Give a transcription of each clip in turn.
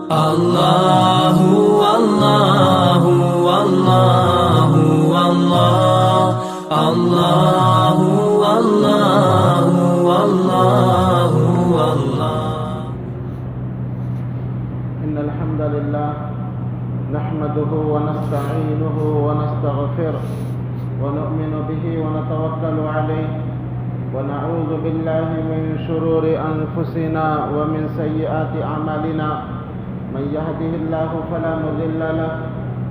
الله والله والله والله الله والله والله والله. إن الحمد لله نحمده ونستعينه ونستغفره ونؤمن به ونتوكل عليه ونعوذ بالله من شرور أنفسنا ومن سيئات أعمالنا. من يهده الله فلا مضل له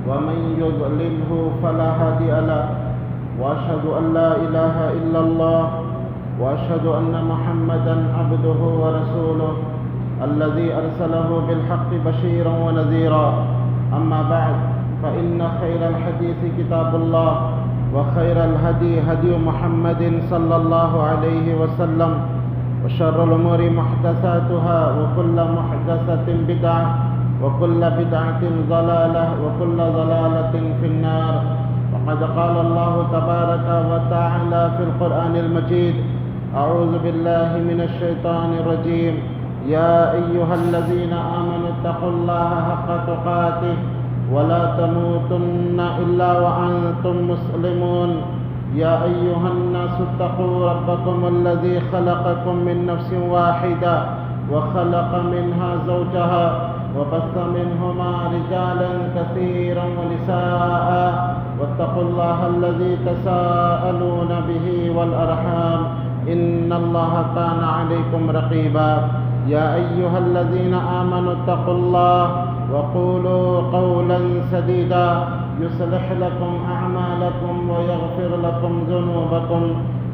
ومن يضلله فلا هادي له. وأشهد أن لا إله إلا الله وأشهد أن محمدا عبده ورسوله الذي أرسله بالحق بشيرا ونذيرا. أما بعد فإن خير الحديث كتاب الله وخير الهدي هدي محمد صلى الله عليه وسلم وشر الأمور محدثاتها وكل محدثة بدعة وكل بدعة ضلالة وكل ضلالة في النار. وقد قال الله تبارك وتعالى في القرآن المجيد: أعوذ بالله من الشيطان الرجيم. يا أيها الذين آمنوا اتقوا الله حق تقاته ولا تموتن إلا وأنتم مسلمون. يا أيها الناس اتقوا ربكم الذي خلقكم من نفس واحدة وخلق منها زوجها وبث منهما رجالا كثيرا ونساء واتقوا الله الذي تساءلون به والأرحام إن الله كان عليكم رقيبا. يا أيها الذين آمنوا اتقوا الله وقولوا قولا سديدا يصلح لكم أعمالكم ويغفر لكم ذنوبكم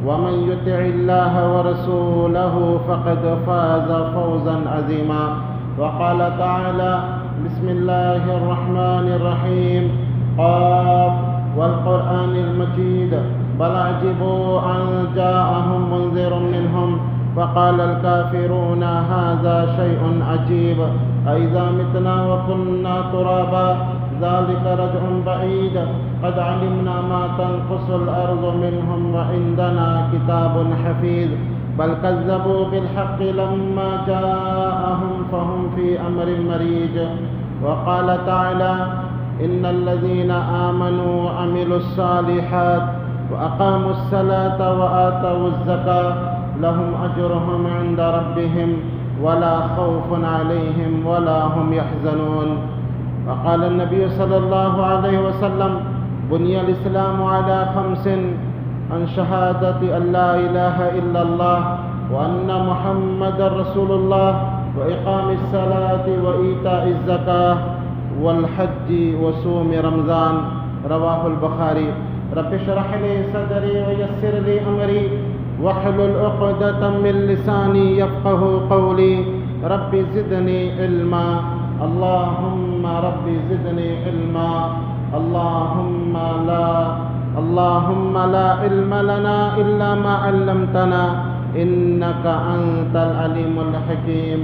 ومن يطع الله ورسوله فقد فاز فوزا عظيما. وقال تعالى: بسم الله الرحمن الرحيم. قاف والقرآن المجيد بل عجبوا أن جاءهم منذر منهم فقال الكافرون هذا شيء عجيب أئذا متنا وكنا ترابا ذلك رجع بعيد قد علمنا ما تنقص الأرض منهم وعندنا كتاب حفيظ بل كذبوا بالحق لما جاءهم فهم في أمر مريج. وقال تعالى: إن الذين آمنوا وعملوا الصالحات وأقاموا الصلاة وآتوا الزكاة لهم أجرهم عند ربهم ولا خوف عليهم ولا هم يحزنون. وقال النبي صلى الله عليه وسلم: بني الإسلام على 5: عن شهادة أن لا إله إلا الله وأن محمد رسول الله وإقام الصلاة وإيتاء الزكاة والحج وصوم رمضان. رواه البخاري. رب اشرح لي صدري ويسر لي أمري واحلل عقدة من لساني يفقه قولي. رب زدني علما اللهم رب زدني علما اللهم لا علم لنا إلا ما علمتنا إنك أنت العليم الحكيم.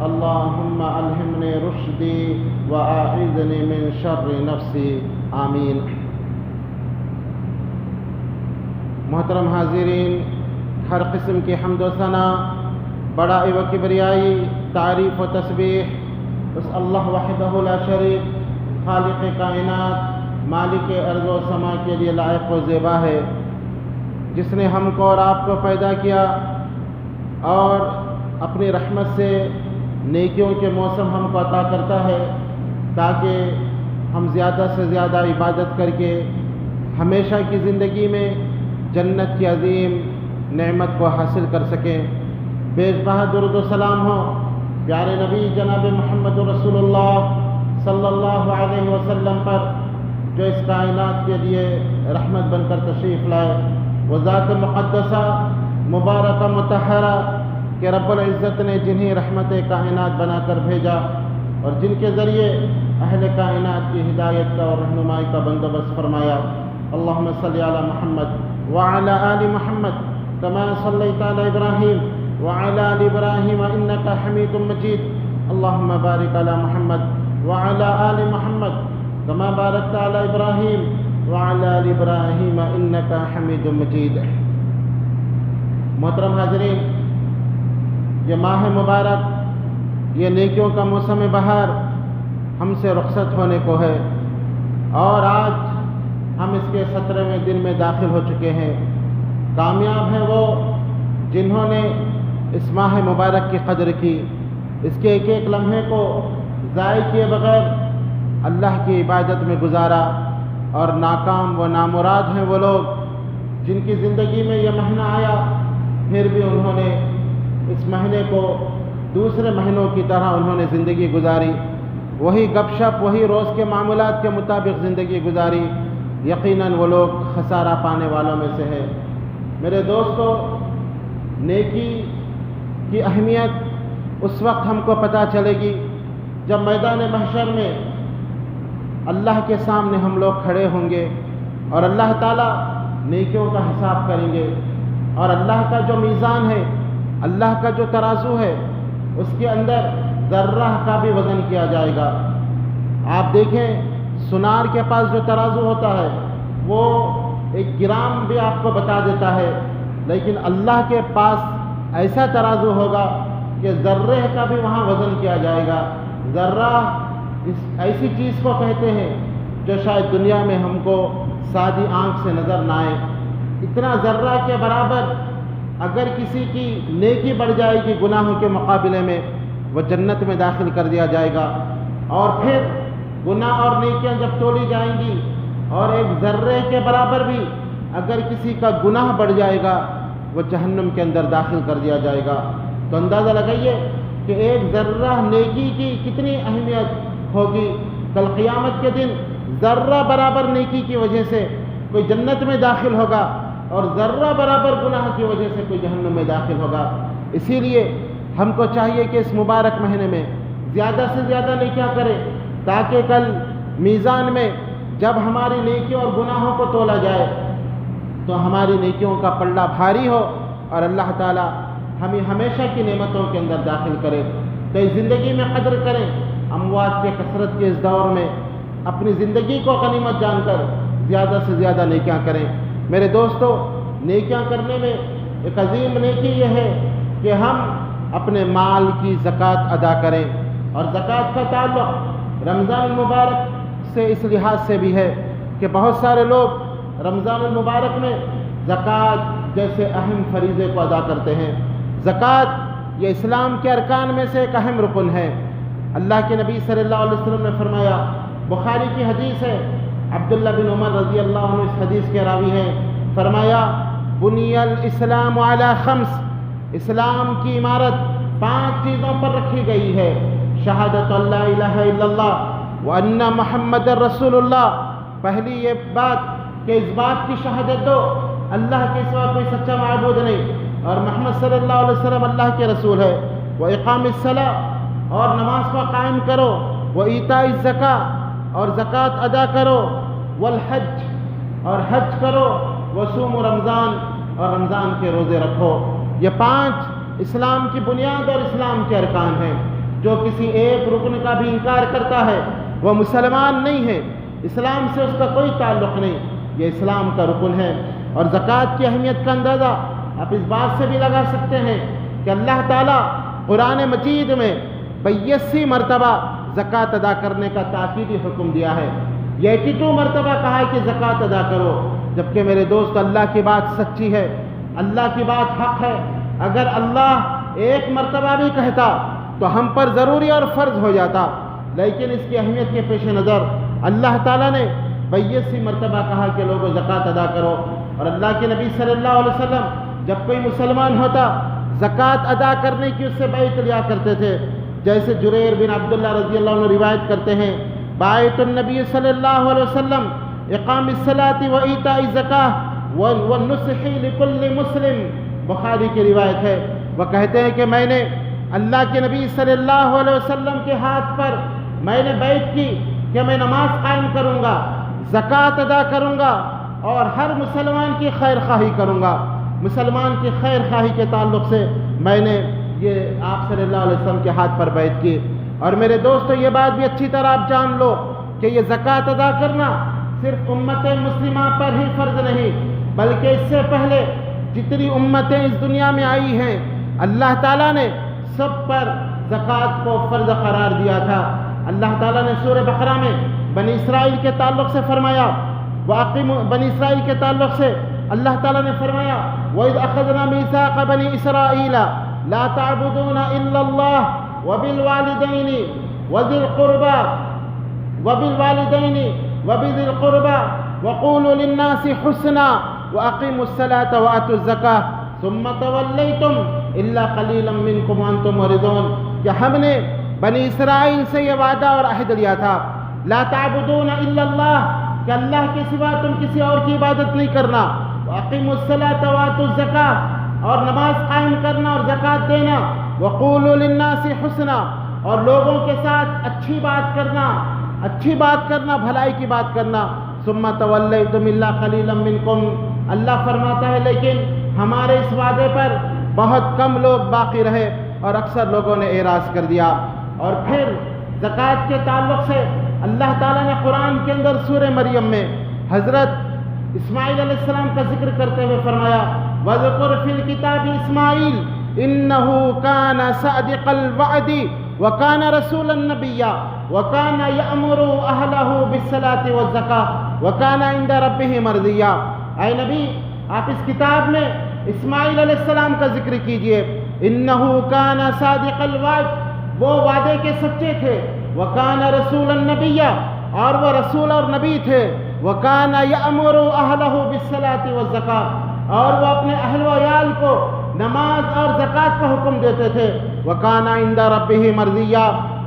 اللهم ألهمني رشدي وأعذني من شر نفسي. آمين. محترم حاضرین، ہر قسم کی حمد و ثنا، بڑائی و کبریائی، تعریف و تسبیح اس اللہ وحدہ لا شریک، خالق کائنات، مالک ارض و سما کے لیے لائق و زیبا ہے، جس نے ہم کو اور آپ کو پیدا کیا اور اپنی رحمت سے نیکیوں کے موسم ہم کو عطا کرتا ہے تاکہ ہم زیادہ سے زیادہ عبادت کر کے ہمیشہ کی زندگی میں جنت کی عظیم نعمت کو حاصل کر سکیں۔ بے بہا درود و سلام ہو پیارے نبی جناب محمد رسول اللہ صلی اللہ علیہ وسلم پر، جو اس کائنات کے لیے رحمت بن کر تشریف لائے۔ وہ ذات مقدسہ مبارکہ مطہرہ کہ رب العزت نے جنہیں رحمت کائنات بنا کر بھیجا اور جن کے ذریعے اہل کائنات کی ہدایت کا اور رہنمائی کا بندوبست فرمایا۔ اللہم صلی علی محمد وعلی آل محمد كما صليت على إبراهيم وعلى آل إبراهيم إنك حميد مجيد. اللهم بارك على محمد وعلى آل محمد كما باركت على إبراهيم وعلى آل إبراهيم إنك حميد مجيد. محترم حاضرین، یہ ماہ مبارک، یہ نیکیوں کا موسم بہار، ہم سے رخصت ہونے کو ہے، اور آج ہم اس کے 17ویں دن میں داخل ہو چکے ہیں۔ کامیاب ہیں وہ جنہوں نے اس ماہ مبارک کی قدر کی، اس کے ایک ایک لمحے کو ضائع کیے بغیر اللہ کی عبادت میں گزارا، اور ناکام و نامراد ہیں وہ لوگ جن کی زندگی میں یہ مہینہ آیا پھر بھی انہوں نے اس مہینے کو دوسرے مہینوں کی طرح انہوں نے زندگی گزاری، وہی گپ شپ وہی روز کے معمولات کے مطابق زندگی گزاری۔ یقیناً وہ لوگ خسارہ پانے والوں میں سے ہے۔ میرے دوستو، نیکی کی اہمیت اس وقت ہم کو پتہ چلے گی جب میدان محشر میں اللہ کے سامنے ہم لوگ کھڑے ہوں گے اور اللہ تعالیٰ نیکیوں کا حساب کریں گے، اور اللہ کا جو میزان ہے، اللہ کا جو ترازو ہے، اس کے اندر ذرہ کا بھی وزن کیا جائے گا۔ آپ دیکھیں، سونار کے پاس جو ترازو ہوتا ہے وہ 1 گرام بھی آپ کو بتا دیتا ہے، لیکن اللہ کے پاس ایسا ترازو ہوگا کہ ذرے کا بھی وہاں وزن کیا جائے گا۔ ذرہ ایسی چیز کو کہتے ہیں جو شاید دنیا میں ہم کو سادی آنکھ سے نظر نہ آئے۔ اتنا ذرہ کے برابر اگر کسی کی نیکی بڑھ جائے گی گناہوں کے مقابلے میں، وہ جنت میں داخل کر دیا جائے گا، اور پھر گناہ اور نیکیاں جب تولی جائیں گی اور 1 ذرے کے برابر بھی اگر کسی کا گناہ بڑھ جائے گا وہ جہنم کے اندر داخل کر دیا جائے گا۔ تو اندازہ لگائیے کہ 1 ذرہ نیکی کی کتنی اہمیت ہوگی۔ کل قیامت کے دن ذرہ برابر نیکی کی وجہ سے کوئی جنت میں داخل ہوگا، اور ذرہ برابر گناہ کی وجہ سے کوئی جہنم میں داخل ہوگا۔ اسی لیے ہم کو چاہیے کہ اس مبارک مہینے میں زیادہ سے زیادہ نیکیاں کریں، تاکہ کل میزان میں جب ہماری نیکیوں اور گناہوں کو تولا جائے تو ہماری نیکیوں کا پلڑا بھاری ہو، اور اللہ تعالی ہمیں ہمیشہ کی نعمتوں کے اندر داخل کرے۔ تو اس زندگی میں قدر کریں، اموات کے کثرت کے اس دور میں اپنی زندگی کو غنیمت جان کر زیادہ سے زیادہ نیکیاں کریں۔ میرے دوستو، نیکیاں کرنے میں ایک عظیم نیکی یہ ہے کہ ہم اپنے مال کی زکوٰۃ ادا کریں، اور زکوٰۃ کا تعلق رمضان المبارک سے اس لحاظ سے بھی ہے کہ بہت سارے لوگ رمضان المبارک میں زکوٰۃ جیسے اہم فریضے کو ادا کرتے ہیں۔ زکوٰۃ یہ اسلام کے ارکان میں سے ایک اہم رکن ہے۔ اللہ کے نبی صلی اللہ علیہ وسلم نے فرمایا، بخاری کی حدیث ہے، عبداللہ بن عمر رضی اللہ عنہ اس حدیث کے راوی ہیں، فرمایا، بنی الاسلام علی 5، اسلام کی عمارت 5 چیزوں پر رکھی گئی ہے۔ شہادت اللہ الہ الا اللہ وان محمد رسول اللہ، پہلی یہ بات کہ اس بات کی شہادت دو اللہ کے سوا کوئی سچا معبود نہیں، اور محمد صلی اللہ علیہ وسلم اللہ کے رسول ہے۔ واقام الصلاۃ، اور نماز کو قائم کرو، وایتاء الزکاۃ، اور زکوٰۃ ادا کرو، والحج، اور حج کرو، وصوم رمضان، اور رمضان کے روزے رکھو۔ یہ 5 اسلام کی بنیاد اور اسلام کے ارکان ہیں۔ جو کسی ایک رکن کا بھی انکار کرتا ہے وہ مسلمان نہیں ہے، اسلام سے اس کا کوئی تعلق نہیں، یہ اسلام کا رکن ہے۔ اور زکوٰۃ کی اہمیت کا اندازہ آپ اس بات سے بھی لگا سکتے ہیں کہ اللہ تعالیٰ قرآن مجید میں 82 مرتبہ زکوٰۃ ادا کرنے کا تاکیدی حکم دیا ہے۔ یہ 82 مرتبہ کہا ہے کہ زکوٰۃ ادا کرو، جبکہ میرے دوست اللہ کی بات سچی ہے، اللہ کی بات حق ہے۔ اگر اللہ 1 مرتبہ بھی کہتا تو ہم پر ضروری اور فرض ہو جاتا، لیکن اس کی اہمیت کے پیش نظر اللہ تعالیٰ نے 82 مرتبہ کہا کہ لوگوں زکوٰۃ ادا کرو۔ اور اللہ کے نبی صلی اللہ علیہ وسلم جب کوئی مسلمان ہوتا زکوٰۃ ادا کرنے کی اس سے بیعت لیا کرتے تھے، جیسے جریر بن عبداللہ رضی اللہ عنہ روایت کرتے ہیں، بیعت النبی صلی اللہ علیہ وسلم اقام الصلاۃ و ایتاء الزکاۃ والنصح لکل مسلم، بخاری کی روایت ہے۔ وہ کہتے ہیں کہ میں نے اللہ کے نبی صلی اللہ علیہ وسلم کے ہاتھ پر میں نے بیعت کی کہ میں نماز قائم کروں گا، زکوٰۃ ادا کروں گا، اور ہر مسلمان کی خیر خواہی کروں گا۔ مسلمان کی خیر خواہی کے تعلق سے میں نے یہ آپ صلی اللہ علیہ وسلم کے ہاتھ پر بیعت کی۔ اور میرے دوستو، یہ بات بھی اچھی طرح آپ جان لو کہ یہ زکوٰۃ ادا کرنا صرف امت مسلمہ پر ہی فرض نہیں، بلکہ اس سے پہلے جتنی امتیں اس دنیا میں آئی ہیں اللہ تعالیٰ نے سب پر زکوٰۃ کو فرض قرار دیا تھا۔ اللہ تعالیٰ نے سورہ بقرہ میں بنی اسرائیل کے تعلق سے فرمایا، بنی اسرائیل کے تعلق سے اللہ تعالیٰ نے فرمایا وَإِذْ أَخَذْنَا مِيثَاقَ بَنِي إِسْرَائِيلَ لَا تَعْبُدُونَ إِلَّا اللَّهَ وَبِالْوَالِدَيْنِ وَبِذِي الْقُرْبَى وَقُولُوا لِلنَّاسِ حُسْنًا وَأَقِيمُوا الصَّلَاةَ وَآتُوا الزَّكَاةَ ثُمَّ تَوَلَّيْتُمْ إِلَّا قَلِيلًا مِّنكُمْ وَأَنْتُمْ مُعْرِضُونَ کہ ہم نے بنی اسرائیل سے یہ وعدہ اور عہد لیا تھا، لا تعبدون الا اللہ، کہ اللہ کے سوا تم کسی اور کی عبادت نہیں کرنا، وَأَقِيمُوا الصَّلَاةَ وَآتُوا الزَّكَاةَ، اور نماز قائم کرنا اور زکوٰۃ دینا، وَقُولُوا لِلنَّاسِ حُسْنًا، اور لوگوں کے ساتھ اچھی بات کرنا، بھلائی کی بات کرنا، ثُمَّ تَوَلَّيْتُمْ إِلَّا قَلِيلًا مِّنكُمْ، اللہ فرماتا ہے لیکن ہمارے اس وعدے پر بہت کم لوگ باقی رہے اور اکثر لوگوں نے اعراض کر دیا۔ اور پھر زکوٰۃ کے تعلق سے اللہ تعالیٰ نے قرآن کے اندر سورہ مریم میں حضرت اسماعیل علیہ السلام کا ذکر کرتے ہوئے فرمایا وَذْكُرْ فِي الْكِتَابِ إِسْمَاعِيلَ إِنَّهُ كَانَ صَادِقَ الْوَعْدِ وَكَانَ رَسُولًا نَبِيًّا وَكَانَ يَأْمُرُ أَهْلَهُ بِالصَّلَاةِ وَالزَّكَاةِ وَكَانَ عِندَ رَبِّهِ مَرْضِيًّا۔ اے نبی، آپ اس کتاب میں اسماعیل علیہ السلام کا ذکر کیجئے، انہ کان صادق الوعد، وہ وعدے کے سچے تھے، وکان رسول النبی، اور وہ رسول اور نبی تھے، وکان یأمر اہلہ بالصلاۃ والزکاۃ، اور وہ اپنے اہل و عیال کو نماز اور زکوٰۃ کا حکم دیتے تھے، وکان عند ربہ مرضیہ،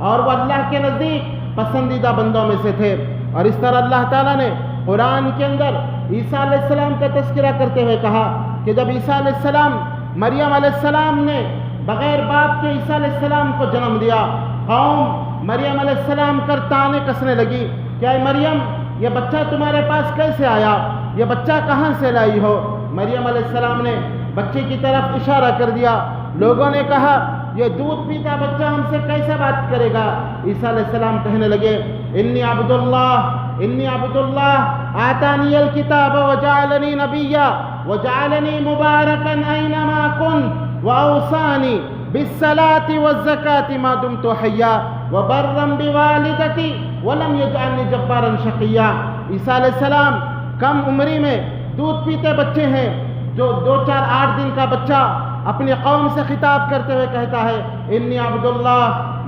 اور وہ اللہ کے نزدیک پسندیدہ بندوں میں سے تھے۔ اور اس طرح اللہ تعالیٰ نے قرآن کے اندر عیسیٰ علیہ السلام کا تذکرہ کرتے ہوئے کہا کہ جب عیسیٰ علیہ السلام مریم علیہ السلام نے بغیر باپ کے عیسیٰ علیہ السلام کو جنم دیا، قوم مریم علیہ السلام کر تانے کسنے لگی کہ اے مریم، یہ بچہ تمہارے پاس کیسے آیا، یہ بچہ کہاں سے لائی ہو؟ مریم علیہ السلام نے بچے کی طرف اشارہ کر دیا۔ لوگوں نے کہا یہ دودھ پیتا بچہ ہم سے کیسے بات کرے گا؟ عیسیٰ علیہ السلام کہنے لگے انی عبد اللہ آتانی الکتاب وجعلنی نبیا وجعلنی مبارکا اینما کنت واوصانی بالصلاۃ والزکاۃ ما دمت حیا وبرا بوالدتی ولم یجعلنی جبارا شقیا۔ عیسیٰ علیہ السلام کم عمری میں دودھ پیتے بچے ہیں، جو 2-4-8 دن کا بچہ اپنی قوم سے خطاب کرتے ہوئے کہتا ہے انی عبداللہ،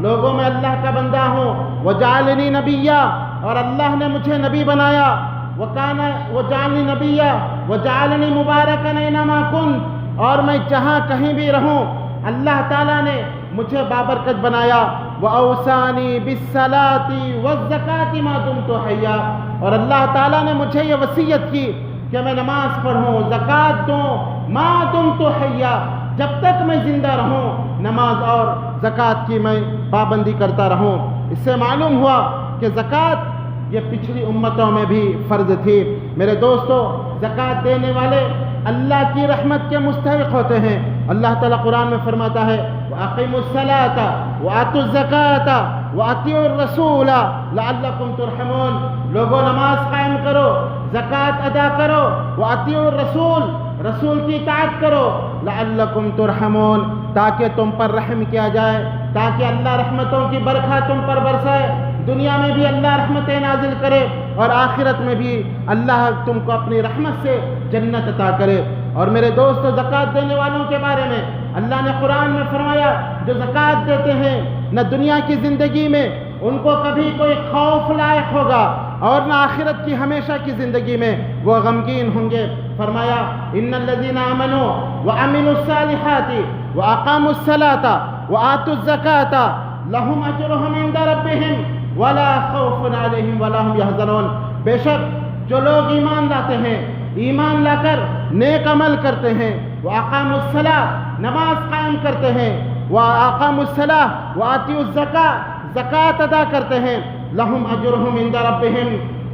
لوگوں میں اللہ کا بندہ ہوں، وجعلنی نبیا، اور اللہ نے مجھے نبی بنایا، وجعلنی نبیا وجعلنی مبارکا اینما کنت، اور میں جہاں کہیں بھی رہوں اللہ تعالیٰ نے مجھے بابرکت بنایا، وَأَوْصَانِي بِالصَّلَاةِ وَالزَّكَاةِ مَا دُمْتُ حَيًّا، اور اللہ تعالیٰ نے مجھے یہ وصیت کی کہ میں نماز پڑھوں، زکوٰۃ دوں، ما دمت حیا، جب تک میں زندہ رہوں نماز اور زکوٰۃ کی میں پابندی کرتا رہوں۔ اس سے معلوم ہوا کہ زکوٰۃ یہ پچھلی امتوں میں بھی فرض تھی۔ میرے دوستو، زکوٰۃ دینے والے اللہ کی رحمت کے مستحق ہوتے ہیں۔ اللہ تعالیٰ قرآن میں فرماتا ہے وَأَقِيمُوا الصَّلَاةَ وَآتُوا الزَّكَاةَ وَأَطِيعُوا الرَّسُولَ لَعَلَّكُمْ تُرْحَمُونَ، لوگوں نماز قائم کرو، زکوٰۃ ادا کرو، وَأَطِيعُوا الرَّسُولَ، رسول کی اطاعت کرو، لَعَلَّكُمْ تُرْحَمُونَ، تاکہ تم پر رحم کیا جائے، تاکہ اللہ رحمتوں کی برکھا تم پر برسائے، دنیا میں بھی اللہ رحمتیں نازل کرے اور آخرت میں بھی اللہ تم کو اپنی رحمت سے جنت عطا کرے۔ اور میرے دوستو، زکوٰۃ دینے والوں کے بارے میں اللہ نے قرآن میں فرمایا جو زکوٰۃ دیتے ہیں نہ دنیا کی زندگی میں ان کو کبھی کوئی خوف لاحق ہوگا اور نہ آخرت کی ہمیشہ کی زندگی میں وہ غمگین ہوں گے۔ فرمایا ان الذین آمنوا وعملوا الصالحات واقاموا الصلاۃ وآتوا الزکاۃ لهم اجرهم عند ربهم ولا خوف علیہم ولا هم يحزنون، بے شک جو لوگ ایمان لاتے ہیں، ایمان لا کر نیک عمل کرتے ہیں، وَأَقَامُوا الصَّلَاةَ، نماز قائم کرتے ہیں، وَأَقَامُوا الصَّلَاةَ وَآتِيُوا الزَّكَاةَ، زکوٰۃ ادا کرتے ہیں، لَهُمْ أَجْرُهُمْ عِندَ رَبِّهِمْ،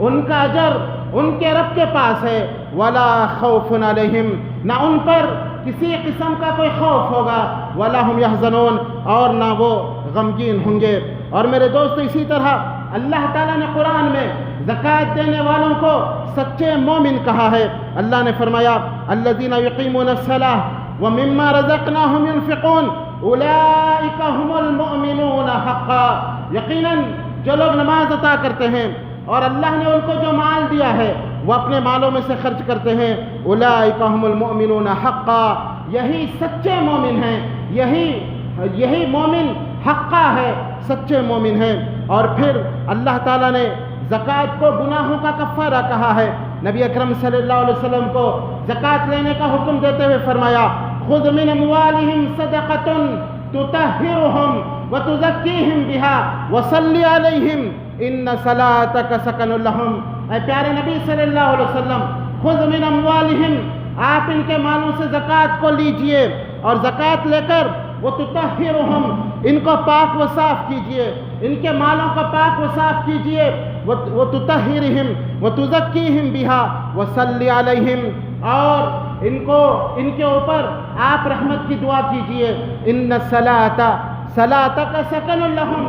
ان کا اجر ان کے رب کے پاس ہے، وَلَا خَوْفٌ عَلَيْهِمْ، نہ ان پر کسی قسم کا کوئی خوف ہوگا، وَلَا هُمْ يَحْزَنُونَ، اور نہ وہ غمگین ہوں گے۔ اور میرے دوستو، اسی طرح اللہ تعالیٰ نے قرآن میں زکوٰۃ دینے والوں کو سچے مومن کہا ہے۔ اللہ نے فرمایا الذین یقیمون الصلاۃ ومما رزقناہم ينفقون اولئک هم المؤمنون حقا، یقیناً جو لوگ نماز عطا کرتے ہیں اور اللہ نے ان کو جو مال دیا ہے وہ اپنے مالوں میں سے خرچ کرتے ہیں، اولئک هم المؤمنون حقا، یہی سچے مومن ہیں، یہی مومن حقا ہے، سچے مومن ہیں۔ اور پھر اللہ تعالیٰ نے زکوٰۃ کو گناہوں کا کفارہ کہا ہے۔ نبی اکرم صلی اللہ علیہ وسلم کو زکوٰۃ لینے کا حکم دیتے ہوئے فرمایا، خذ من اموالہم صدقۃ تطہرہم وتزکیہم بہا وصل علیہم ان صلاتک سکن لہم۔ اے پیارے نبی صلی اللہ علیہ وسلم، خذ من اموالہم، آپ ان کے مالوں سے زکوٰۃ کو لیجئے اور زکوٰۃ لے کر وہ تطہرہم، ان کو پاک و صاف کیجئے، ان کے مالوں کو پاک و صاف کیجئے، وہ تطہرہم وتزکیہم بہا وصلی علیہم، اور ان کے اوپر آپ رحمت کی دعا کیجئے، ان صلاتک سکن لہم،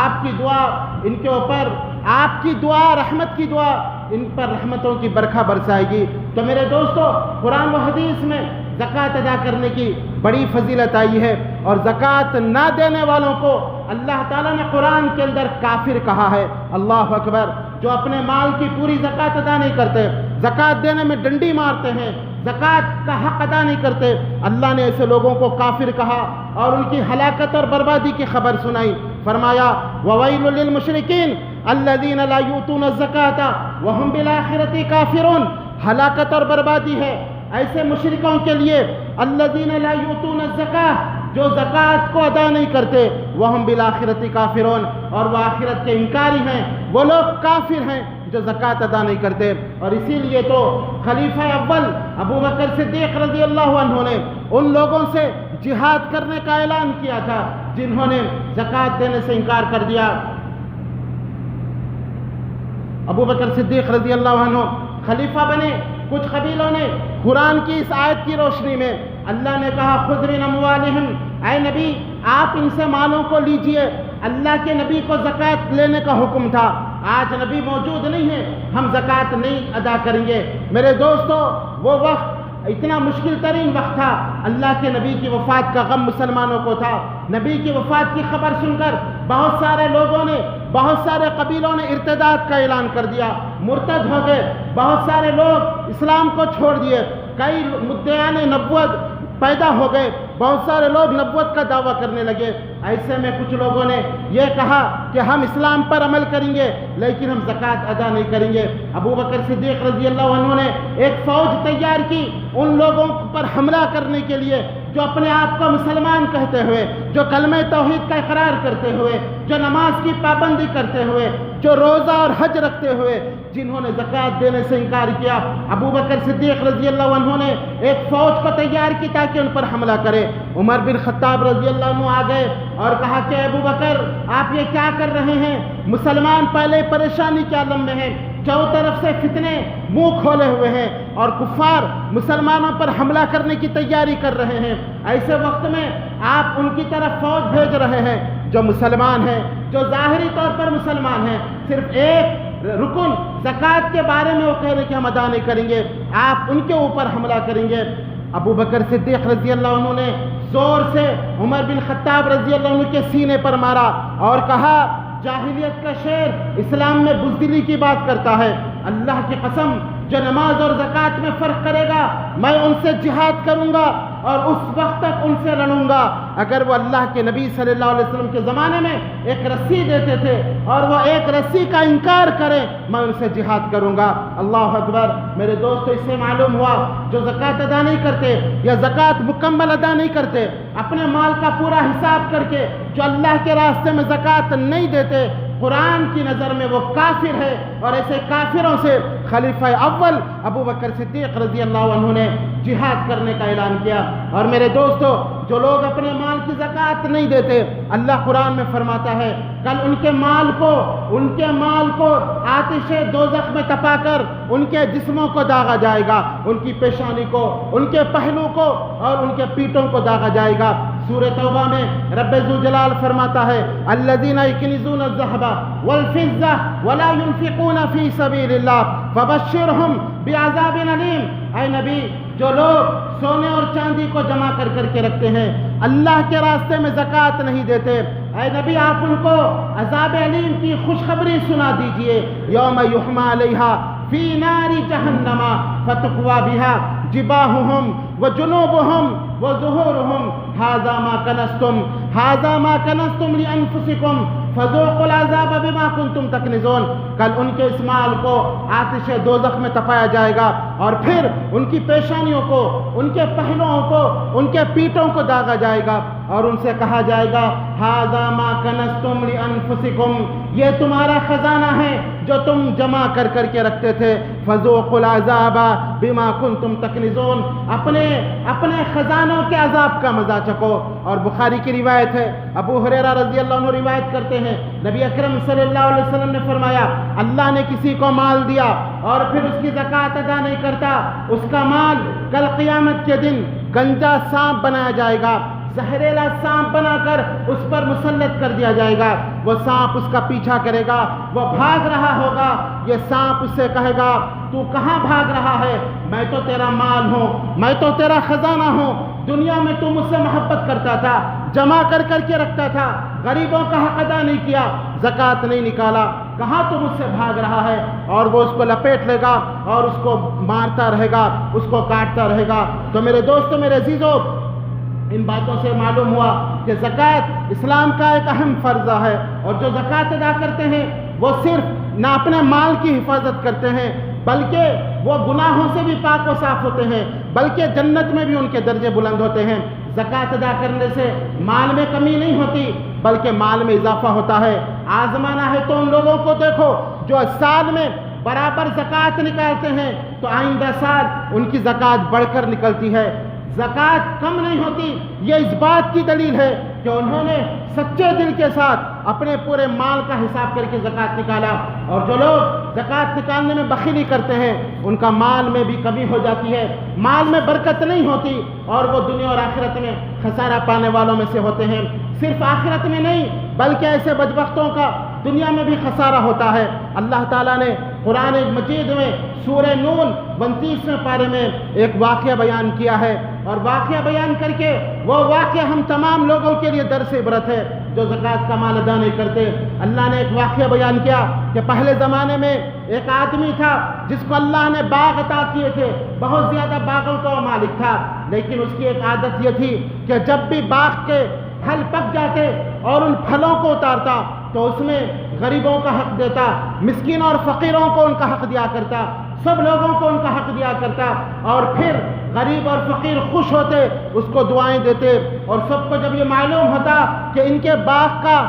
آپ کی دعا ان کے اوپر، آپ کی دعا، رحمت کی دعا ان پر رحمتوں کی برکھا برسائے گی۔ تو میرے دوستو، قرآن و حدیث میں زکوٰۃ ادا کرنے کی بڑی فضیلت آئی ہے، اور زکوٰۃ نہ دینے والوں کو اللہ تعالیٰ نے قرآن کے اندر کافر کہا ہے۔ اللہ اکبر! جو اپنے مال کی پوری زکوٰۃ ادا نہیں کرتے، زکوٰۃ دینے میں ڈنڈی مارتے ہیں، زکوٰۃ کا حق ادا نہیں کرتے، اللہ نے ایسے لوگوں کو کافر کہا اور ان کی ہلاکت اور بربادی کی خبر سنائی۔ فرمایا، وَوَيْلٌ لِّلْمُشْرِكِينَ الَّذِينَ لَا يُؤْتُونَ الزَّكَاةَ وَهُمْ بِالْآخِرَةِ كَافِرُونَ۔ ہلاکت اور بربادی ہے ایسے مشرکوں کے لیے، الَّذِينَ لَا يُؤْتُونَ الزَّكَاةَ، جو زکوٰۃ کو ادا نہیں کرتے، وَهُمْ بِالْآخِرَةِ كَافِرُونَ، اور وہ آخرت کے انکاری ہیں، وہ لوگ کافر ہیں جو زکوٰۃ ادا نہیں کرتے۔ اور اسی لیے تو خلیفہ اول ابو بکر صدیق رضی اللہ عنہ نے ان لوگوں سے جہاد کرنے کا اعلان کیا تھا جنہوں نے زکوٰۃ دینے سے انکار کر دیا۔ ابو بکر صدیق رضی اللہ عنہ خلیفہ بنے، کچھ قبیلوں نے قرآن کی اس آیت کی روشنی میں اللہ نے کہا، خذ من اموالہم، اے نبی آپ ان سے مالوں کو لیجئے۔ اللہ کے نبی کو زکوٰۃ لینے کا حکم تھا، آج نبی موجود نہیں ہے، ہم زکوٰۃ نہیں ادا کریں گے۔ میرے دوستو، وہ وقت اتنا مشکل ترین وقت تھا، اللہ کے نبی کی وفات کا غم مسلمانوں کو تھا۔ نبی کی وفات کی خبر سن کر بہت سارے لوگوں نے، بہت سارے قبیلوں نے ارتداد کا اعلان کر دیا، مرتد ہو گئے، بہت سارے لوگ اسلام کو چھوڑ دیے، کئی مدعیان نبوت پیدا ہو گئے، بہت سارے لوگ نبوت کا دعویٰ کرنے لگے۔ ایسے میں کچھ لوگوں نے یہ کہا کہ ہم اسلام پر عمل کریں گے لیکن ہم زکوٰۃ ادا نہیں کریں گے۔ ابو بکر صدیق رضی اللہ عنہ نے ایک فوج تیار کی ان لوگوں پر حملہ کرنے کے لیے جو اپنے آپ کو مسلمان کہتے ہوئے، جو کلمہ توحید کا اقرار کرتے ہوئے، جو نماز کی پابندی کرتے ہوئے، جو روزہ اور حج رکھتے ہوئے، جنہوں نے زکوٰۃ دینے سے انکار کیا، ابو بکر صدیق رضی اللہ عنہ نے ایک فوج کو تیار کی تاکہ ان پر حملہ کرے۔ عمر بن خطاب رضی اللہ عنہ آ گئے اور کہا کہ ابو بکر آپ یہ کیا کر رہے ہیں؟ مسلمان پہلے پریشانی کے عالم میں ہیں، چاروں طرف سے فتنے منہ کھولے ہوئے ہیں اور کفار مسلمانوں پر حملہ کرنے کی تیاری کر رہے ہیں۔ ایسے وقت میں آپ ان کی طرف فوج بھیج رہے ہیں جو مسلمان ہیں، جو ظاہری طور پر مسلمان ہیں، صرف ایک رکن زکوٰۃ کے بارے میں وہ کہہ رہے کہ ہم ادا نہیں کریں گے، آپ ان کے اوپر حملہ کریں گے۔ ابو بکر صدیق رضی اللہ عنہ نے زور سے عمر بن خطاب رضی اللہ عنہ کے سینے پر مارا اور کہا، جاہلیت کا شعر اسلام میں بزدلی کی بات کرتا ہے، اللہ کی قسم جو نماز اور زکوٰۃ میں فرق کرے گا میں ان سے جہاد کروں گا اور اس وقت تک ان سے لڑوں گا۔ اگر وہ اللہ کے نبی صلی اللہ علیہ وسلم کے زمانے میں ایک رسی دیتے تھے اور وہ ایک رسی کا انکار کریں میں ان سے جہاد کروں گا۔ اللہ اکبر! میرے دوستو، اس سے معلوم ہوا جو زکوٰۃ ادا نہیں کرتے یا زکوٰۃ مکمل ادا نہیں کرتے، اپنے مال کا پورا حساب کر کے جو اللہ کے راستے میں زکوٰۃ نہیں دیتے، قرآن کی نظر میں وہ کافر ہے، اور ایسے کافروں سے خلیفہ اول ابو بکر صدیق رضی اللہ عنہ نے جہاد کرنے کا اعلان کیا۔ اور میرے دوستو، جو لوگ اپنے مال کی زکوٰۃ نہیں دیتے، اللہ قرآن میں فرماتا ہے کل ان کے مال کو آتش دوزخ میں تپا کر ان کے جسموں کو داغا جائے گا، ان کی پیشانی کو، ان کے پہلو کو اور ان کے پیٹوں کو داغا جائے گا۔ سورہ توبہ میں رب ذوالجلال فرماتا ہے، الذین یکنزون الذہب والفضہ ولا ينفقون فی سبیل اللہ فبشرہم بعذاب علیم۔ اے نبی، جو لوگ سونے اور چاندی کو جمع کر کے رکھتے ہیں، اللہ کے راستے میں زکوٰۃ نہیں دیتے، اے نبی آپ ان کو عذاب علیم کی خوشخبری سنا دیجئے. یوم یحما علیہا فی نار جہنم فتقوی بہا جباہہم وجنوبہم وظہورہم ھذا ما کنزتم لانفسکم فذوقوا العذاب بما کنتم تکنزون. کل ان کے اس مال کو آتش دوزخ میں تپایا جائے گا اور پھر ان کی پیشانیوں کو، ان کے پہلوؤں کو، ان کے پیٹوں کو داغا جائے گا اور ان سے کہا جائے گا ھذا ما کنزتم لانفسکم، یہ تمہارا خزانہ ہے جو تم جمع کر کر کے رکھتے تھے. فذوقوا العذاب بما کنتم تکنزون، اپنے خزانوں کے عذاب کا مزہ چکھو. اور بخاری کی روایت ہے، ابو ہریرہ رضی اللہ عنہ روایت کرتے ہیں، نبی اکرم صلی اللہ علیہ وسلم نے فرمایا اللہ نے کسی کو مال دیا اور پھر اس کی زکوٰۃ ادا نہیں کرتا، اس کا مال کل قیامت کے دن گنجا سانپ بنایا جائے گا، زہریلا سانپ بنا کر اس پر مسلط کر دیا جائے گا. وہ سانپ اس کا پیچھا کرے گا، وہ بھاگ رہا ہوگا. یہ سانپ اس سے کہے گا تو کہاں بھاگ رہا ہے؟ میں تو تیرا مال ہوں، میں تو تیرا خزانہ ہوں. دنیا میں تو مجھ سے محبت کرتا تھا، جمع کر کر کے رکھتا تھا، غریبوں کا حق ادا نہیں کیا، زکوٰۃ نہیں نکالا، کہاں تو مجھ سے بھاگ رہا ہے؟ اور وہ اس کو لپیٹ لے گا اور اس کو مارتا رہے گا، اس کو کاٹتا رہے گا. تو میرے دوستو، میرے عزیزو، ان باتوں سے معلوم ہوا کہ زکوٰۃ اسلام کا ایک اہم فرض ہے، اور جو زکوٰۃ ادا کرتے ہیں وہ صرف نہ اپنے مال کی حفاظت کرتے ہیں بلکہ وہ گناہوں سے بھی پاک و صاف ہوتے ہیں، بلکہ جنت میں بھی ان کے درجے بلند ہوتے ہیں. زکوٰۃ ادا کرنے سے مال میں کمی نہیں ہوتی بلکہ مال میں اضافہ ہوتا ہے. آزمانا ہے تو ان لوگوں کو دیکھو جو سال میں برابر زکوٰۃ نکالتے ہیں تو آئندہ سال ان کی زکوٰۃ بڑھ کر نکلتی ہے، زکوٰۃ کم نہیں ہوتی. یہ اس بات کی دلیل ہے کہ انہوں نے سچے دل کے ساتھ اپنے پورے مال کا حساب کر کے زکوٰۃ نکالا. اور جو لوگ زکوٰۃ نکالنے میں بخیلی کرتے ہیں ان کا مال میں بھی کمی ہو جاتی ہے، مال میں برکت نہیں ہوتی اور وہ دنیا اور آخرت میں خسارہ پانے والوں میں سے ہوتے ہیں. صرف آخرت میں نہیں بلکہ ایسے بدبختوں کا دنیا میں بھی خسارہ ہوتا ہے. اللہ تعالیٰ نے قرآن مجید میں سورہ نون 29ویں پارے میں ایک واقعہ بیان کیا ہے، اور واقعہ بیان کر کے وہ واقعہ ہم تمام لوگوں کے لیے درس عبرت ہے جو زکوٰۃ کا مال ادا نہیں کرتے. اللہ نے ایک واقعہ بیان کیا کہ پہلے زمانے میں ایک آدمی تھا جس کو اللہ نے باغ عطا کیے تھے، بہت زیادہ باغوں کا وہ مالک تھا، لیکن اس کی ایک عادت یہ تھی کہ جب بھی باغ کے پھل پک جاتے اور ان پھلوں کو اتارتا تو اس میں غریبوں کا حق دیتا، مسکین اور فقیروں کو ان کا حق دیا کرتا، سب لوگوں کو ان کا حق دیا کرتا. اور پھر غریب اور فقیر خوش ہوتے، اس کو دعائیں دیتے، اور سب کو جب یہ معلوم ہوتا کہ ان کے باغ کا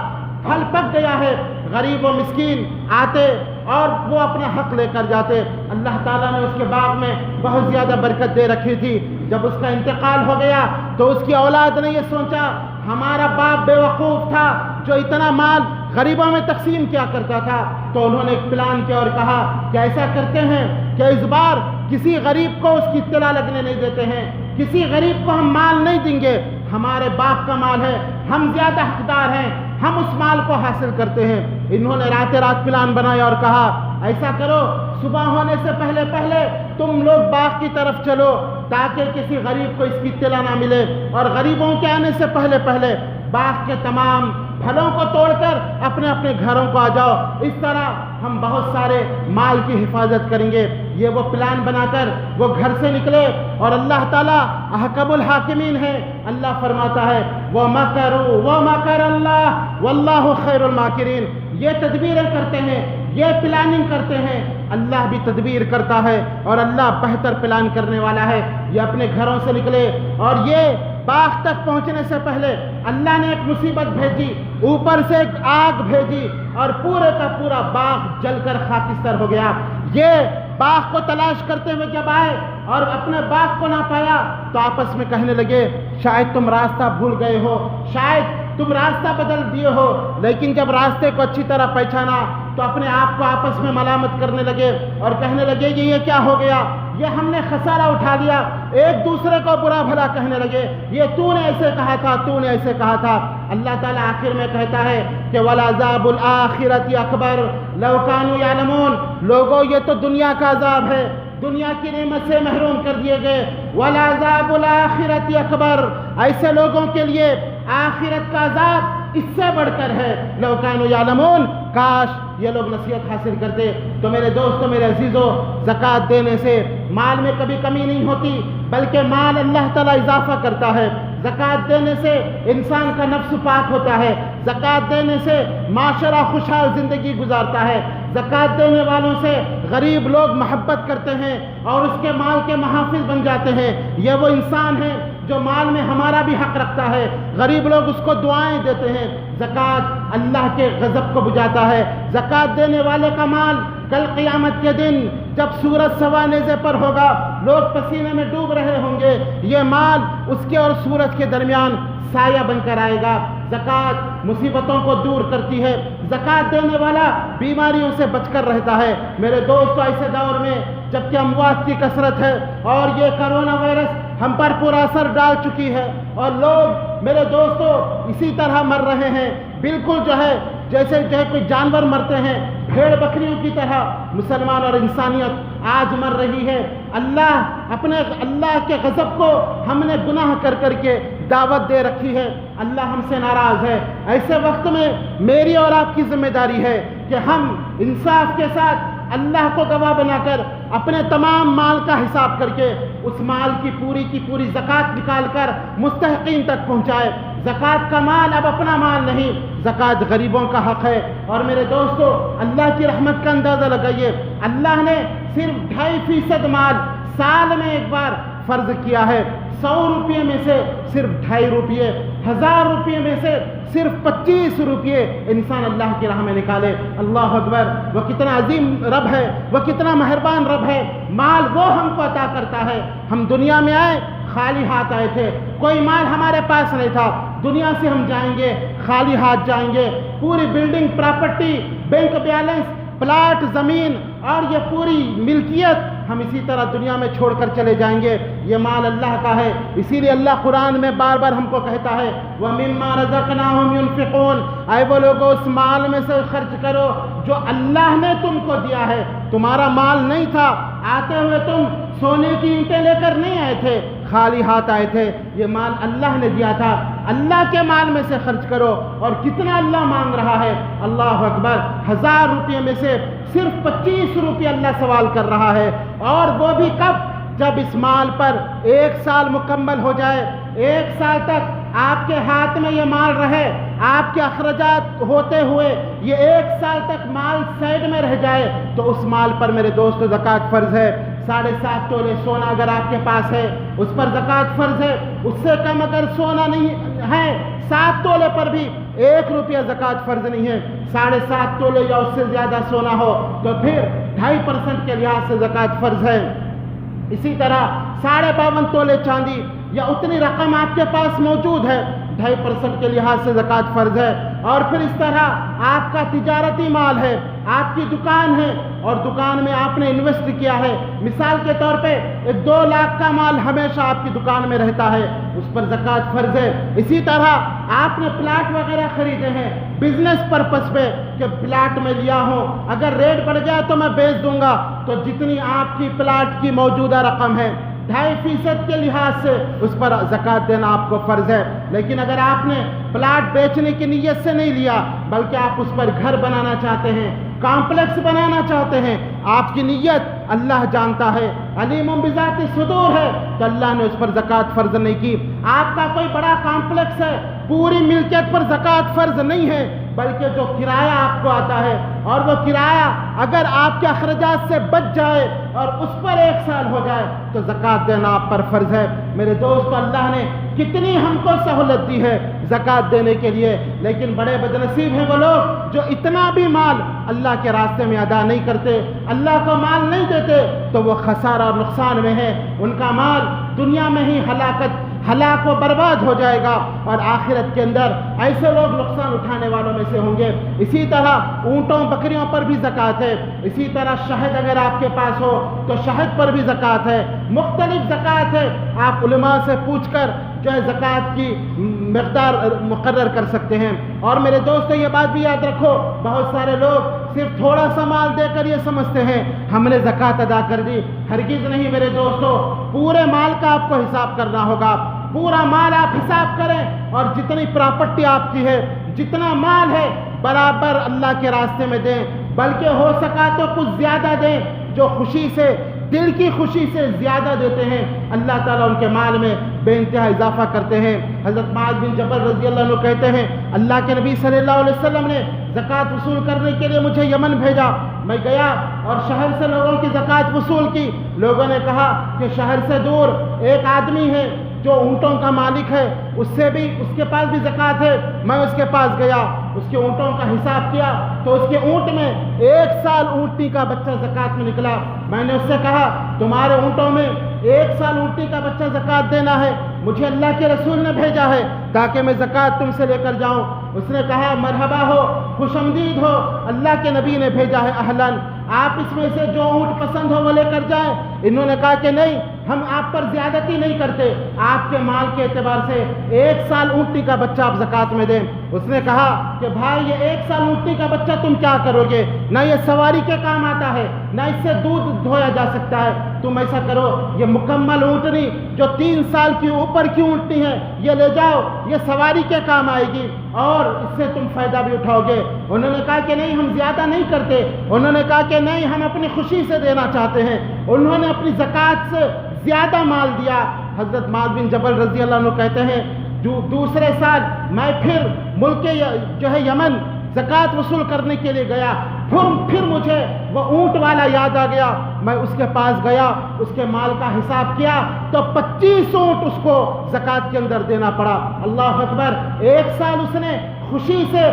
پھل پک گیا ہے، غریب و مسکین آتے اور وہ اپنا حق لے کر جاتے. اللہ تعالیٰ نے اس کے باغ میں بہت زیادہ برکت دے رکھی تھی. جب اس کا انتقال ہو گیا تو اس کی اولاد نے یہ سوچا ہمارا باپ بے وقوف تھا جو اتنا مال غریبوں میں تقسیم کیا کرتا تھا. تو انہوں نے ایک پلان کیا اور کہا کہ ایسا کرتے ہیں کہ اس بار کسی غریب کو اس کی اطلاع لگنے نہیں دیتے ہیں، کسی غریب کو ہم مال نہیں دیں گے، ہمارے باپ کا مال ہے، ہم زیادہ حقدار ہیں، ہم اس مال کو حاصل کرتے ہیں. انہوں نے رات پلان بنایا اور کہا ایسا کرو صبح ہونے سے پہلے تم لوگ باغ کی طرف چلو تاکہ کسی غریب کو اس کی اطلاع نہ ملے، اور غریبوں کے آنے سے پہلے باغ کے تمام پھلوں کو توڑ کر اپنے اپنے گھروں کو آ جاؤ، اس طرح ہم بہت سارے مال کی حفاظت کریں گے. یہ وہ پلان بنا کر وہ گھر سے نکلے، اور اللہ تعالیٰ احکم الحاکمین ہے. اللہ فرماتا ہے وَمَكَرُوا وَمَكَرَ اللَّهُ وَاللَّهُ خَيْرُ الْمَاكِرِينَ. یہ تدبیریں کرتے ہیں، یہ پلاننگ کرتے ہیں، اللہ بھی تدبیر کرتا ہے اور اللہ بہتر پلان کرنے والا ہے. یہ اپنے گھروں سے نکلے اور یہ باغ تک پہنچنے سے پہلے اللہ نے ایک مصیبت بھیجی، اوپر سے ایک آگ بھیجی اور پورے کا پورا باغ جل کر خاکستر ہو گیا. یہ باغ کو تلاش کرتے ہوئے جب آئے اور اپنے باغ کو نہ پایا تو آپس میں کہنے لگے شاید تم راستہ بھول گئے ہو، شاید تم راستہ بدل دیے ہو. لیکن جب راستے کو اچھی طرح پہچانا تو اپنے آپ کو آپس میں ملامت کرنے لگے اور کہنے لگے کہ یہ کیا ہو گیا، یہ ہم نے خسارہ اٹھا لیا. ایک دوسرے کو برا بھلا کہنے لگے، یہ تو نے ایسے کہا تھا، تو نے ایسے کہا تھا. اللہ تعالیٰ آخر میں کہتا ہے کہ وَالْعَذَابُ الْآخِرَةِ أَكْبَرُ لَوْ كَانُوا يَعْلَمُونَ. لوگوں یہ تو دنیا کا عذاب ہے، دنیا کی نعمت سے محروم کر دیے گئے. وَالْعَذَابُ الْآخِرَةِ أَكْبَرُ. ایسے لوگوں کے لیے آخرت کا عذاب اس سے بڑھ کر ہے۔ لو کانوا یعلمون، کاش یہ لوگ نصیحت حاصل کرتے۔ تو میرے دوستو، میرے عزیزو، زکوٰۃ دینے سے مال میں کبھی کمی نہیں ہوتی، بلکہ مال اللہ تعالیٰ اضافہ کرتا ہے۔ زکوٰۃ دینے سے انسان کا نفس پاک ہوتا ہے، زکوٰۃ دینے سے معاشرہ خوشحال زندگی گزارتا ہے، زکوٰۃ دینے والوں سے غریب لوگ محبت کرتے ہیں اور اس کے مال کے محافظ بن جاتے ہیں۔ یہ وہ انسان ہے جو مال میں ہمارا بھی حق رکھتا ہے، غریب لوگ اس کو دعائیں دیتے ہیں۔ زکوٰۃ اللہ کے غضب کو بجھاتا ہے۔ زکوٰۃ دینے والے کا مال کل قیامت کے دن جب سورج سوا نیزے پر ہوگا، لوگ پسینے میں ڈوب رہے ہوں گے، یہ مال اس کے اور سورج کے درمیان سایہ بن کر آئے گا۔ زکوٰۃ مصیبتوں کو دور کرتی ہے، زکوٰۃ دینے والا بیماریوں سے بچ کر رہتا ہے۔ میرے دوستو، ایسے دور میں جب کہ اموات کی کثرت ہے اور یہ کرونا وائرس ہم پر پورا اثر ڈال چکی ہے اور لوگ میرے دوستو اسی طرح مر رہے ہیں، بالکل جیسے کوئی جانور مرتے ہیں، بھیڑ بکریوں کی طرح مسلمان اور انسانیت آج مر رہی ہے۔ اللہ کے غضب کو ہم نے گناہ کر کے دعوت دے رکھی ہے، اللہ ہم سے ناراض ہے۔ ایسے وقت میں میری اور آپ کی ذمہ داری ہے کہ ہم انصاف کے ساتھ اللہ کو گواہ بنا کر اپنے تمام مال کا حساب کر کے اس مال کی پوری زکوٰۃ نکال کر مستحقین تک پہنچائے۔ زکوٰۃ کا مال اب اپنا مال نہیں، زکوٰۃ غریبوں کا حق ہے۔ اور میرے دوستو، اللہ کی رحمت کا اندازہ لگائیے، اللہ نے صرف 2.5% مال سال میں ایک بار فرض کیا ہے۔ 100 روپے میں سے صرف 2.5 روپے، 1000 روپے میں سے صرف 25 روپے انسان اللہ کی راہ میں نکالے۔ اللہ اکبر! وہ کتنا عظیم رب ہے، وہ کتنا مہربان رب ہے۔ مال وہ ہم کو عطا کرتا ہے۔ ہم دنیا میں آئے خالی ہاتھ آئے تھے، کوئی مال ہمارے پاس نہیں تھا۔ دنیا سے ہم جائیں گے خالی ہاتھ جائیں گے، پوری building, property, bank balance, plot, زمین اور یہ پوری ملکیت ہم اسی طرح دنیا میں چھوڑ کر چلے جائیں گے۔ یہ مال اللہ کا ہے، اسی لیے اللہ قرآن میں بار بار ہم کو کہتا ہے وَمِمَّا رَزَقْنَاهُمْ يُنْفِقُونَ، اے وہ لوگوں اس مال میں سے خرچ کرو جو اللہ نے تم کو دیا ہے۔ تمہارا مال نہیں تھا، آتے ہوئے تم سونے کی اینٹیں لے کر نہیں آئے تھے، خالی ہاتھ آئے تھے، یہ مال اللہ نے دیا تھا۔ اللہ کے مال میں سے خرچ کرو۔ اور کتنا اللہ مانگ رہا ہے، اللہ اکبر! 1000 روپے میں سے صرف 25 روپے اللہ سوال کر رہا ہے، اور وہ بھی کب؟ جب اس مال پر 1 سال مکمل ہو جائے، 1 سال تک آپ کے ہاتھ میں یہ مال رہے، آپ کے اخراجات ہوتے ہوئے یہ 1 سال تک مال سائڈ میں رہ جائے، تو اس مال پر میرے دوست زکوٰۃ فرض ہے۔ 7.5 تولے سونا اگر آپ کے پاس ہے، اس پر زکوٰۃ فرض ہے۔ اس سے کم اگر سونا نہیں ہے، 7 تولے پر بھی 1 روپیہ زکوٰۃ فرض نہیں ہے۔ 7.5 تولے یا اس سے زیادہ سونا ہو تو پھر 2.5% کے لحاظ سے زکوٰۃ فرض ہے۔ اسی طرح 52.5 تولے چاندی یا اتنی رقم آپ کے پاس موجود ہے، 2.5% کے لحاظ سے زکوٰۃ فرض ہے۔ اور پھر اس طرح آپ کا تجارتی مال ہے، آپ کی دکان ہے اور دکان میں آپ نے انویسٹ کیا ہے، مثال کے طور پہ 2 لاکھ کا مال ہمیشہ آپ کی دکان میں رہتا ہے، اس پر زکوٰۃ فرض ہے۔ اسی طرح آپ نے پلاٹ وغیرہ خریدے ہیں بزنس پرپس پہ کہ پلاٹ میں لیا ہوں، اگر ریٹ بڑھ گیا تو میں بیچ دوں گا، تو جتنی آپ کی پلاٹ کی موجودہ رقم ہے 2.5% کے لحاظ سے اس پر زکوٰۃ دینا آپ کو فرض ہے۔ لیکن اگر آپ نے پلاٹ بیچنے کی نیت سے نہیں لیا، بلکہ آپ اس پر گھر بنانا چاہتے ہیں، کمپلیکس بنانا چاہتے ہیں، آپ کی نیت اللہ جانتا ہے، علیم بذات الصدور ہے، تو اللہ نے اس پر زکوٰۃ فرض نہیں کی۔ آپ کا کوئی بڑا کمپلیکس ہے، پوری ملکیت پر زکوٰۃ فرض نہیں ہے، بلکہ جو کرایہ آپ کو آتا ہے، اور وہ کرایہ اگر آپ کے اخراجات سے بچ جائے اور اس پر 1 سال ہو جائے تو زکوٰۃ دینا آپ پر فرض ہے۔ میرے دوست، اللہ نے کتنی ہم کو سہولت دی ہے زکوٰۃ دینے کے لیے، لیکن بڑے بدنصیب ہیں وہ لوگ جو اتنا بھی مال اللہ کے راستے میں ادا نہیں کرتے، اللہ کو مال نہیں دیتے، تو وہ خسارہ اور نقصان میں ہے۔ ان کا مال دنیا میں ہی ہلاک و برباد ہو جائے گا، اور آخرت کے اندر ایسے لوگ نقصان اٹھانے والوں میں سے ہوں گے۔ اسی طرح اونٹوں بکریوں پر بھی زکوٰۃ ہے، اسی طرح شہد اگر آپ کے پاس ہو تو شہد پر بھی زکوٰۃ ہے، مختلف زکوٰۃ ہے۔ آپ علماء سے پوچھ کر جو ہے زکوٰۃ کی مقدار مقرر کر سکتے ہیں۔ اور میرے دوستو، یہ بات بھی یاد رکھو، بہت سارے لوگ صرف تھوڑا سا مال دے کر یہ سمجھتے ہیں ہم نے زکوٰۃ ادا کر دی، ہرگز نہیں میرے دوستو، پورے مال کا آپ کو حساب کرنا ہوگا۔ پورا مال آپ حساب کریں، اور جتنی پراپرٹی آپ کی ہے جتنا مال ہے برابر اللہ کے راستے میں دیں، بلکہ ہو سکا تو کچھ زیادہ دیں۔ جو خوشی سے، دل کی خوشی سے زیادہ دیتے ہیں، اللہ تعالیٰ ان کے مال میں بے انتہا اضافہ کرتے ہیں۔ حضرت معاذ بن جبل رضی اللہ عنہ کہتے ہیں اللہ کے نبی صلی اللہ علیہ وسلم نے زکوٰۃ وصول کرنے کے لیے مجھے یمن بھیجا۔ میں گیا اور شہر سے لوگوں کی زکوٰۃ وصول کی۔ لوگوں نے کہا کہ شہر سے دور ایک آدمی ہے جو اونٹوں کا مالک ہے، اس کے پاس بھی زکوٰۃ ہے۔ میں اس کے پاس گیا، اس کے اونٹوں کا حساب کیا تو اس کے اونٹ میں 1 سال اونٹنی کا بچہ زکوٰۃ میں نکلا۔ میں نے اس سے کہا تمہارے اونٹوں میں 1 سال اونٹنی کا بچہ زکوٰۃ دینا ہے، مجھے اللہ کے رسول نے بھیجا ہے تاکہ میں زکوٰۃ تم سے لے کر جاؤں۔ اس نے کہا مرحبا ہو، خوش آمدید ہو، اللہ کے نبی نے بھیجا ہے، اہلاً، آپ اس میں سے جو اونٹ پسند ہو وہ لے کر جائیں۔ انہوں نے کہا کہ نہیں، ہم آپ پر زیادتی نہیں کرتے، آپ کے مال کے اعتبار سے 1 سال اونٹنی کا بچہ آپ زکوٰۃ میں دیں۔ اس نے کہا کہ بھائی یہ 1 سال اونٹنی کا بچہ تم کیا کرو گے؟ نہ یہ سواری کے کام آتا ہے، نہ اس سے دودھ دھویا جا سکتا ہے۔ تم ایسا کرو، یہ مکمل اونٹنی جو 3 سال کی اوپر کی اونٹنی ہے یہ لے جاؤ، یہ سواری کے کام آئے گی اور اس سے تم فائدہ بھی اٹھاؤ گے۔ انہوں نے کہا کہ نہیں، ہم زیادہ نہیں کرتے۔ انہوں نے کہا کہ نہیں، ہم اپنی خوشی سے دینا چاہتے ہیں۔ انہوں نے اپنی زکوٰۃ سے زیادہ مال دیا۔ حضرت معاذ بن جبل رضی اللہ عنہ کہتے ہیں دوسرے سال میں پھر ملک جو ہے یمن زکوٰۃ وصول کرنے کے لیے گیا، پھر مجھے وہ اونٹ والا یاد آ گیا۔ میں اس کے پاس گیا، اس کے مال کا حساب کیا تو 25 اونٹ اس کو زکوٰۃ کے اندر دینا پڑا۔ اللہ اکبر! 1 سال اس نے خوشی سے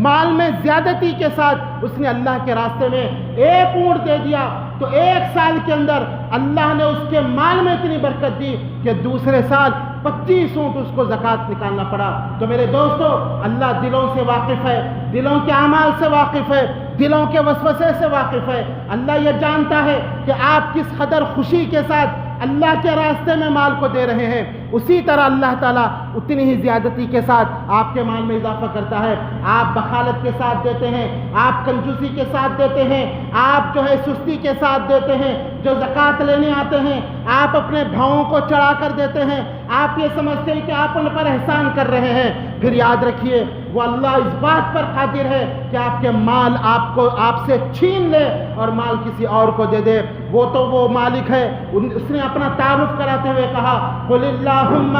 مال میں زیادتی کے ساتھ اس نے اللہ کے راستے میں 1 اونٹ دے دیا تو 1 سال کے اندر اللہ نے اس کے مال میں اتنی برکت دی کہ دوسرے سال 25 اونٹ اس کو زکوٰۃ نکالنا پڑا۔ تو میرے دوستو، اللہ دلوں سے واقف ہے، دلوں کے اعمال سے واقف ہے، دلوں کے وسوسے سے واقف ہے۔ اللہ یہ جانتا ہے کہ آپ کس قدر خوشی کے ساتھ اللہ کے راستے میں مال کو دے رہے ہیں، اسی طرح اللہ تعالیٰ اتنی ہی زیادتی کے ساتھ آپ کے مال میں اضافہ کرتا ہے۔ آپ بخالت کے ساتھ دیتے ہیں، آپ کنجوسی کے ساتھ دیتے ہیں، آپ جو ہے سستی کے ساتھ دیتے ہیں۔ جو زکوٰۃ لینے آتے ہیں آپ اپنے بھاؤں کو چڑھا کر دیتے ہیں، آپ یہ سمجھتے ہیں کہ آپ ان پر احسان کر رہے ہیں۔ پھر یاد رکھیے وہ اللہ اس بات پر قادر ہے کہ آپ کے مال آپ سے چھین لے اور مال کسی اور کو دے دے۔ وہ تو وہ مالک ہے، اس نے اپنا تعارف کراتے ہوئے کہا قل اللہم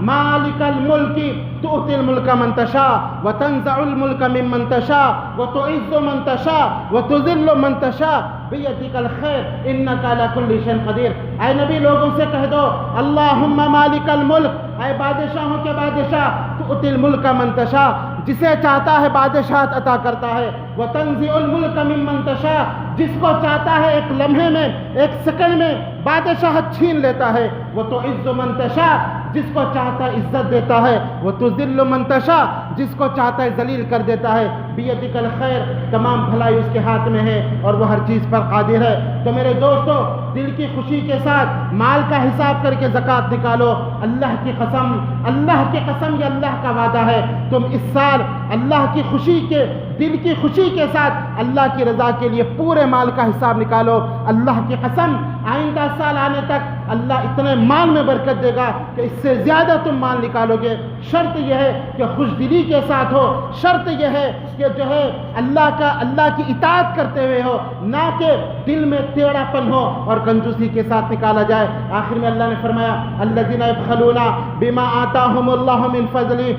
مالک الملک تؤتی الملک من تشاء وتنزع الملک ممن تشاء وتعز من تشاء وتذل من تشاء بیدک الخیر انک علی کل شیء قدیر۔ اے نبی لوگوں سے کہہ دو اللہم مالک الملک، اے بادشاہوں کے بادشاہ، تؤتی الملک من تشاء، جسے چاہتا ہے بادشاہت عطا کرتا ہے، وتنزع الملک ممن تشاء، جس کو چاہتا ہے ایک لمحے میں، ایک سیکنڈ میں بادشاہت چھین لیتا ہے، وتعز من تشاء، جس کو چاہتا ہے عزت دیتا ہے، وتذل من تشاء، جس کو چاہتا ہے ذلیل کر دیتا ہے۔ بیدک الخیر، تمام بھلائی اس کے ہاتھ میں ہے اور وہ ہر چیز پر قادر ہے۔ تو میرے دوستو، دل کی خوشی کے ساتھ مال کا حساب کر کے زکوٰۃ نکالو۔ اللہ کی قسم یہ اللہ کا وعدہ ہے، تم اس سال اللہ کی خوشی کے، دل کی خوشی کے ساتھ اللہ کی رضا کے لیے پورے مال کا حساب نکالو۔ اللہ کی قسم آئندہ سال آنے تک اللہ اتنے مال میں برکت دے گا کہ اس سے زیادہ تم مال نکالو گے۔ شرط یہ ہے کہ خوش دلی کے ساتھ ہو، شرط یہ ہے کہ جو ہے اللہ کی اطاعت کرتے ہوئے ہو، نہ کہ دل میں ٹیڑھا پن ہو اور کنجوسی کے ساتھ نکالا جائے۔ آخر میں اللہ نے فرمایا الذین یبخلون بما آتاہم اللہ من فضلہ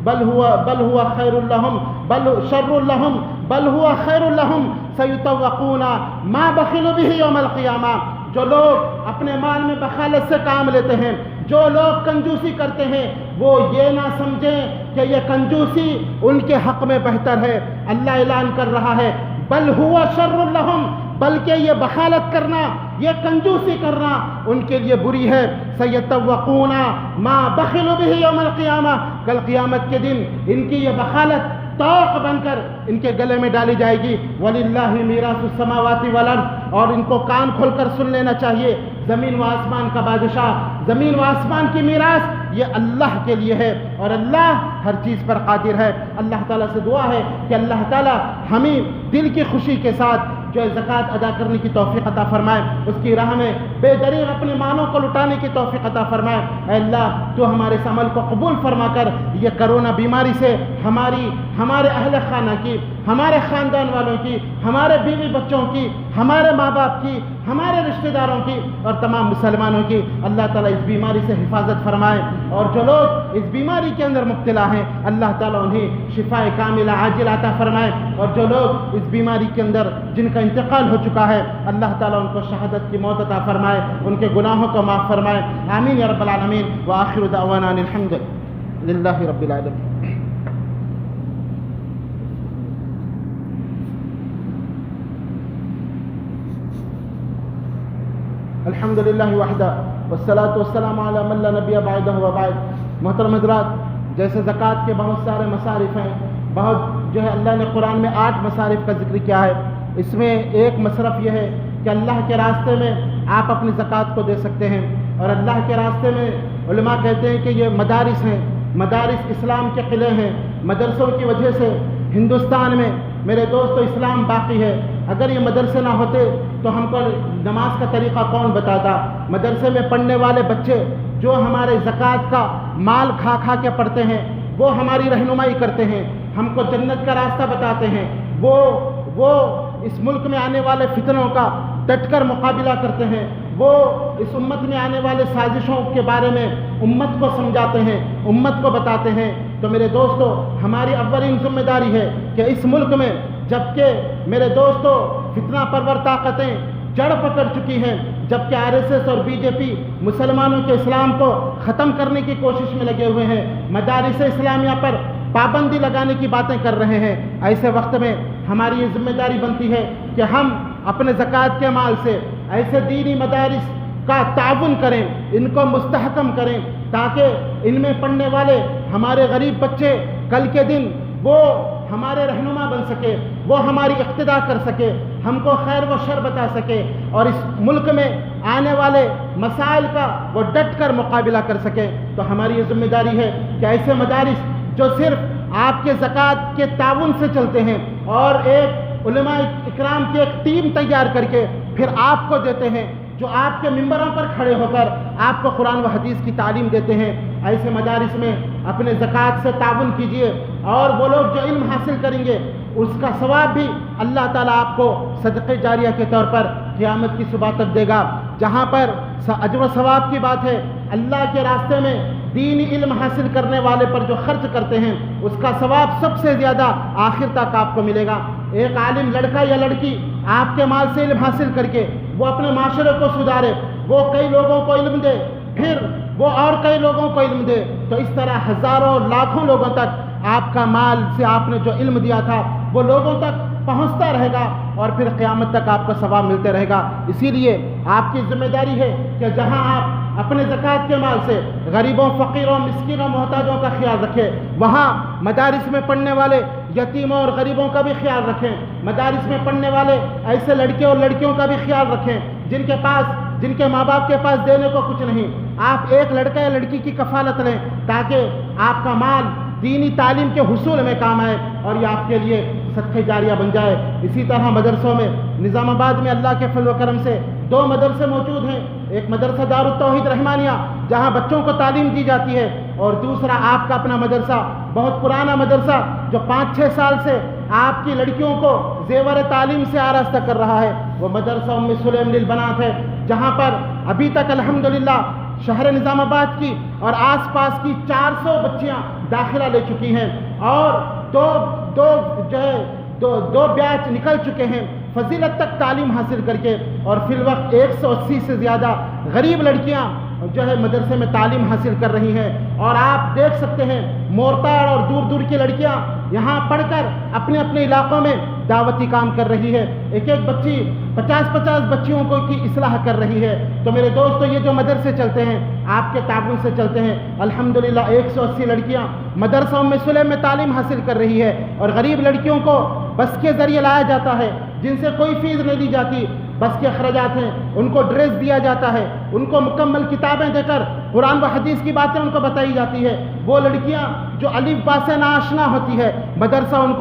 بل هو خیر لهم بل شر لهم بل هو خیر لهم سیطوقون ما بخلوا به یوم القیامہ۔ جو لوگ اپنے مال میں بخالت سے کام لیتے ہیں، جو لوگ کنجوسی کرتے ہیں، وہ یہ نہ سمجھیں کہ یہ کنجوسی ان کے حق میں بہتر ہے۔ اللہ اعلان کر رہا ہے بل هو شر لهم، بلکہ یہ بخالت کرنا، یہ کنجوسی کرنا ان کے لیے بری ہے۔ سیطوقون ما بخلوا به یوم القیامہ، کل قیامت کے دن ان کی یہ بخالت طوق بن کر ان کے گلے میں ڈالی جائے گی۔ وَلِلَّهِ مِيرَاثُ السَّمَاوَاتِ وَالْأَرْضِ، اور ان کو کان کھول کر سن لینا چاہیے، زمین و آسمان کا بادشاہ، زمین و آسمان کی میراث یہ اللہ کے لیے ہے اور اللہ ہر چیز پر قادر ہے۔ اللہ تعالیٰ سے دعا ہے کہ اللہ تعالیٰ ہمیں دل کی خوشی کے ساتھ جو ہے زکوٰۃ ادا کرنے کی توفیق عطا فرمائے، اس کی راہ میں بے دریغ اپنے مالوں کو لٹانے کی توفیق عطا فرمائے۔ اے اللہ تو ہمارے اس عمل کو قبول فرما کر یہ کرونا بیماری سے ہمارے اہل خانہ کی، ہمارے خاندان والوں کی، ہمارے بیوی بچوں کی، ہمارے ماں باپ کی، ہمارے رشتہ داروں کی اور تمام مسلمانوں کی اللہ تعالیٰ اس بیماری سے حفاظت فرمائے۔ اور جو لوگ اس بیماری کے اندر مبتلا ہیں اللہ تعالیٰ انہیں شفاء کاملہ عاجل عطا فرمائے، اور جو لوگ اس بیماری کے اندر جن کا انتقال ہو چکا ہے اللہ تعالیٰ ان کو شہادت کی موت عطا فرمائے، ان کے گناہوں کو معاف فرمائے۔ آمین یا رب العالمین۔ وآخر دعوانا ان الحمد للہ رب العالمین۔ الحمد للہ وحدہ والصلاة والسلام علی من لا نبی بعدہ وبعد۔ محترم حضرات، جیسے زکوٰۃ کے بہت سارے مصارف ہیں، بہت جو ہے اللہ نے قرآن میں 8 مصارف کا ذکر کیا ہے۔ اس میں ایک مصرف یہ ہے کہ اللہ کے راستے میں آپ اپنی زکوٰۃ کو دے سکتے ہیں، اور اللہ کے راستے میں علماء کہتے ہیں کہ یہ مدارس ہیں، مدارس اسلام کے قلعے ہیں۔ مدرسوں کی وجہ سے ہندوستان میں میرے دوستو اسلام باقی ہے۔ اگر یہ مدرسے نہ ہوتے تو ہم کو نماز کا طریقہ کون بتاتا؟ مدرسے میں پڑھنے والے بچے جو ہمارے زکوٰۃ کا مال کھا کھا کے پڑھتے ہیں وہ ہماری رہنمائی کرتے ہیں، ہم کو جنت کا راستہ بتاتے ہیں، وہ اس ملک میں آنے والے فتنوں کا ڈٹ کر مقابلہ کرتے ہیں، وہ اس امت میں آنے والے سازشوں کے بارے میں امت کو سمجھاتے ہیں، امت کو بتاتے ہیں۔ تو میرے دوستو ہماری اولین ذمہ داری ہے کہ اس ملک میں جبکہ میرے دوستو فتنہ پرور طاقتیں جڑ پکڑ چکی ہیں، جبکہ RSS اور BJP مسلمانوں کے اسلام کو ختم کرنے کی کوشش میں لگے ہوئے ہیں، مدارس اسلامیہ پر پابندی لگانے کی باتیں کر رہے ہیں، ایسے وقت میں ہماری یہ ذمہ داری بنتی ہے کہ ہم اپنے زکوٰۃ کے مال سے ایسے دینی مدارس کا تعاون کریں، ان کو مستحکم کریں، تاکہ ان میں پڑھنے والے ہمارے غریب بچے کل کے دن وہ ہمارے رہنما بن سکے، وہ ہماری اقتداء کر سکے، ہم کو خیر و شر بتا سکے، اور اس ملک میں آنے والے مسائل کا وہ ڈٹ کر مقابلہ کر سکے۔ تو ہماری یہ ذمہ داری ہے کہ ایسے مدارس جو صرف آپ کے زکوٰۃ کے تعاون سے چلتے ہیں اور ایک علماء اکرام کی ایک ٹیم تیار کر کے پھر آپ کو دیتے ہیں، جو آپ کے ممبروں پر کھڑے ہو کر آپ کو قرآن و حدیث کی تعلیم دیتے ہیں، ایسے مدارس میں اپنے زکوٰۃ سے تعاون کیجیے، اور وہ لوگ جو علم حاصل کریں گے اس کا ثواب بھی اللہ تعالیٰ آپ کو صدقہ جاریہ کے طور پر قیامت کی صبح تک دے گا۔ جہاں پر اجر و ثواب کی بات ہے، اللہ کے راستے میں دینی علم حاصل کرنے والے پر جو خرچ کرتے ہیں اس کا ثواب سب سے زیادہ آخر تک آپ کو ملے گا۔ ایک عالم لڑکا یا لڑکی آپ کے مال سے علم حاصل کر کے وہ اپنے معاشرے کو سدھارے، وہ کئی لوگوں کو علم دے، پھر وہ اور کئی لوگوں کو علم دے، تو اس طرح ہزاروں لاکھوں لوگوں تک آپ کا مال سے آپ نے جو علم دیا تھا وہ لوگوں تک پہنچتا رہے گا، اور پھر قیامت تک آپ کو ثواب ملتے رہے گا۔ اسی لیے آپ کی ذمہ داری ہے کہ جہاں آپ اپنے زکوٰۃ کے مال سے غریبوں، فقیروں، مسکینوں، محتاجوں کا خیال رکھیں، وہاں مدارس میں پڑھنے والے یتیموں اور غریبوں کا بھی خیال رکھیں، مدارس میں پڑھنے والے ایسے لڑکے اور لڑکیوں کا بھی خیال رکھیں جن کے ماں باپ کے پاس دینے کو کچھ نہیں۔ آپ ایک لڑکا یا لڑکی کی کفالت لیں تاکہ آپ کا مال دینی تعلیم کے حصول میں کام آئے اور یہ آپ کے لیے صدقہ جاریہ بن جائے۔ اسی طرح مدرسوں میں نظام آباد میں اللہ کے فضل و کرم سے 2 مدرسے موجود ہیں، ایک مدرسہ دار التوحید رحمانیہ جہاں بچوں کو تعلیم دی جاتی ہے، اور دوسرا آپ کا اپنا مدرسہ، بہت پرانا مدرسہ جو 5-6 سال سے آپ کی لڑکیوں کو زیور تعلیم سے آراستہ کر رہا ہے، وہ مدرسہ ام سلیم للبنات ہے، جہاں پر ابھی تک الحمدللہ شہر نظام آباد کی اور آس پاس کی 400 بچیاں داخلہ لے چکی ہیں، اور دو بیچ نکل چکے ہیں فضیلت تک تعلیم حاصل کر کے، اور فی الوقت 180 سے زیادہ غریب لڑکیاں جو ہے مدرسے میں تعلیم حاصل کر رہی ہیں، اور آپ دیکھ سکتے ہیں مورتاڑ اور دور دور کی لڑکیاں یہاں پڑھ کر اپنے اپنے علاقوں میں دعوتی کام کر رہی ہے، ایک بچی 50 بچیوں کو کی اصلاح کر رہی ہے۔ تو میرے دوستو یہ جو مدرسے چلتے ہیں آپ کے تعاون سے چلتے ہیں، الحمدللہ 180 لڑکیاں مدرسہ ام سلیم میں تعلیم حاصل کر رہی ہے، اور غریب لڑکیوں کو بس کے ذریعے لایا جاتا ہے جن سے کوئی فیس نہیں دی جاتی، بس کے اخراجات ہیں، ان کو ڈریس دیا جاتا ہے، ان کو مکمل کتابیں دے کر قرآن و حدیث کی باتیں ان کو بتائی جاتی ہے۔ وہ لڑکیاں جو الف با سے ناآشنا ہوتی ہے، مدرسہ ان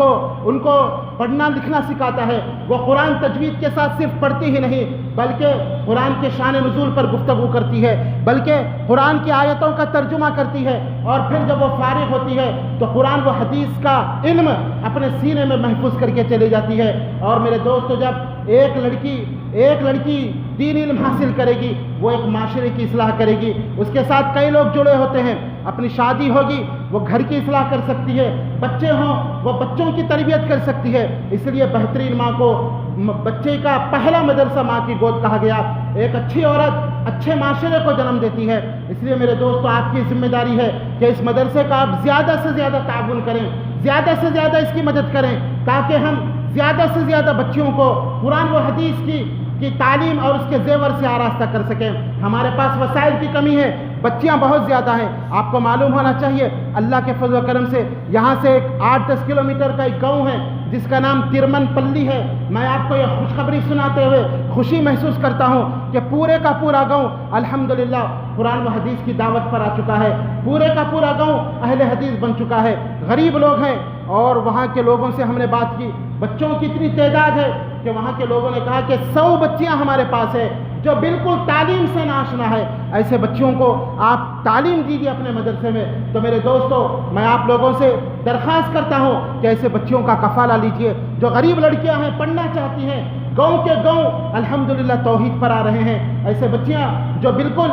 کو پڑھنا لکھنا سکھاتا ہے، وہ قرآن تجوید کے ساتھ صرف پڑھتی ہی نہیں بلکہ قرآن کے شان نزول پر گفتگو کرتی ہے، بلکہ قرآن کی آیتوں کا ترجمہ کرتی ہے، اور پھر جب وہ فارغ ہوتی ہے تو قرآن و حدیث کا علم اپنے سینے میں محفوظ کر کے چلی جاتی ہے۔ اور میرے دوستو، جب ایک لڑکی دین علم حاصل کرے گی، وہ ایک معاشرے کی اصلاح کرے گی، اس کے ساتھ کئی لوگ جڑے ہوتے ہیں، اپنی شادی ہوگی وہ گھر کی اصلاح کر سکتی ہے، بچے ہوں وہ بچوں کی تربیت کر سکتی ہے۔ اس لیے بہترین ماں کو بچے کا پہلا مدرسہ ماں کی گود کہا گیا۔ ایک اچھی عورت اچھے معاشرے کو جنم دیتی ہے۔ اس لیے میرے دوستو، آپ کی ذمہ داری ہے کہ اس مدرسے کا آپ زیادہ سے زیادہ تعاون کریں، زیادہ سے زیادہ اس کی مدد کریں، تاکہ ہم زیادہ سے زیادہ بچیوں کو قرآن و حدیث کی تعلیم اور اس کے زیور سے آراستہ کر سکیں۔ ہمارے پاس وسائل کی کمی ہے، بچیاں بہت زیادہ ہیں۔ آپ کو معلوم ہونا چاہیے اللہ کے فضل و کرم سے یہاں سے ایک 8-10 کلومیٹر کا ایک گاؤں ہے جس کا نام ترمن پلی ہے۔ میں آپ کو یہ خوشخبری سناتے ہوئے خوشی محسوس کرتا ہوں کہ پورے کا پورا گاؤں الحمدللہ قرآن و حدیث کی دعوت پر آ چکا ہے، پورے کا پورا گاؤں اہل حدیث بن چکا ہے۔ غریب لوگ ہیں اور وہاں کے لوگوں سے ہم نے بات کی، بچوں کی اتنی تعداد ہے کہ وہاں کے لوگوں نے کہا کہ 100 بچیاں ہمارے پاس ہے جو بالکل تعلیم سے ناآشنا ہے، ایسے بچوں کو آپ تعلیم دیجیے اپنے مدرسے میں۔ تو میرے دوستو، میں آپ لوگوں سے درخواست کرتا ہوں کہ ایسے بچیوں کا کفالہ لیجیے۔ جو غریب لڑکیاں ہیں، پڑھنا چاہتی ہیں، گاؤں کے گاؤں الحمدللہ توحید پر آ رہے ہیں، ایسے بچیاں جو بالکل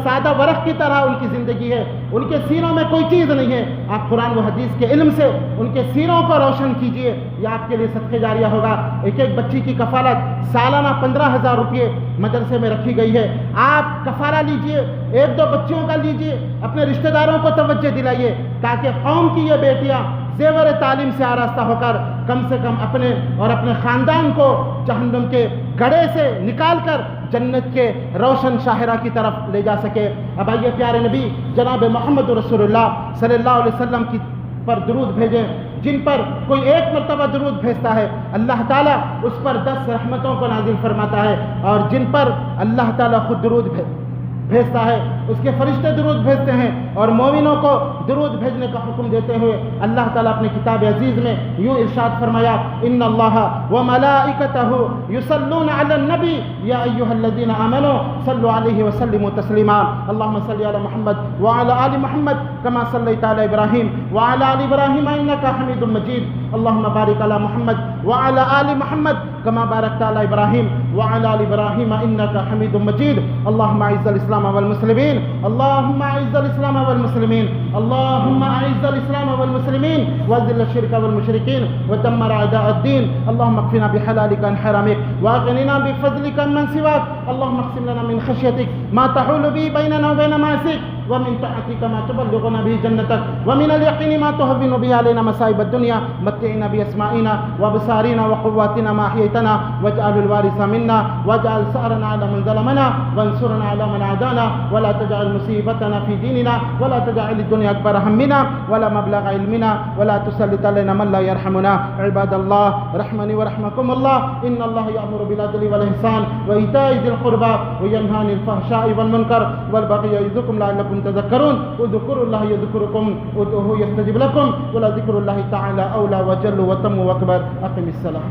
سادہ ورق کی طرح ان کی زندگی ہے، ان کے سینوں میں کوئی چیز نہیں ہے، آپ قرآن و حدیث کے علم سے ان کے سینوں کو روشن کیجئے، یہ آپ کے لیے صدقہ جاریہ ہوگا۔ ایک بچی کی کفالت سالانہ 15,000 روپے مدرسے میں رکھی گئی ہے۔ آپ کفالہ لیجئے، 1-2 بچیوں کا لیجئے، اپنے رشتہ داروں کو توجہ دلائیے، تاکہ قوم کی یہ بیٹیاں زیور تعلیم سے آراستہ ہو کر کم سے کم اپنے اور اپنے خاندان کو جہنم کے گڑھے سے نکال کر جنت کے روشن شاہراہ کی طرف لے جا سکے۔ اب آئیے پیارے نبی جناب محمد رسول اللہ صلی اللہ علیہ وسلم کی پر درود بھیجیں۔ جن پر کوئی ایک مرتبہ درود بھیجتا ہے اللہ تعالیٰ اس پر 10 رحمتوں کو نازل فرماتا ہے، اور جن پر اللہ تعالیٰ خود درود بھیجتا ہے اس کے فرشتے درود بھیجتے ہیں، اور مومنوں کو درود بھیجنے کا حکم دیتے ہوئے اللہ تعالیٰ اپنی کتاب عزیز میں یوں ارشاد فرمایا، ان اللہ وملائکتہ یصلون علی النبی یا ایھا الذین آمنوا صلوا علیہ وسلموا تسلیما۔ اللهم صل علی محمد وعلی آل محمد کما صلیت علی ابراہیم وعلی آل ابراہیم انک حمید مجید۔ اللهم بارک علی محمد وعلی آل محمد كما باركت على إبراهيم وعلى آل إبراهيم إنك حميد مجيد۔ اللهم أعز الإسلام والمسلمين، اللهم أعز الإسلام والمسلمين، اللهم أعز الإسلام والمسلمين وأذل الشرك والمشركين ودمر أعداء الدين۔ اللهم اكفنا بحلالك عن حرامك وأغننا بفضلك عمن سواك۔ اللهم اقسم لنا من خشيتك ما تحول به بيننا وبين معصيتك، ومن طاعتك ما تبلغنا به جنتك، ومن اليقين ما تهون به علينا مصائب الدنيا، متعنا بأسمائنا وأبصارنا وقواتنا ما أحييتنا، واجعل الوارث منا، واجعل ثأرنا على من ظلمنا، وانصرنا على من عادانا، ولا تجعل مصيبتنا في ديننا، ولا تجعل الدنيا أكبر همنا ولا مبلغ علمنا، ولا تسلط علينا من لا يرحمنا۔ عباد الله رحمني ورحمكم الله، إن الله يأمر بالعدل والإحسان وإيتاء ذي القربى وينهى عن الفحشاء والمنكر والبغي يعظكم لعلكم تذكرون۔ اذكروا الله يذكركم، ادعوه يستجب لكم، ولذكر الله تعالى أولى وجل وتم وأكبر۔ أقم الصلاة۔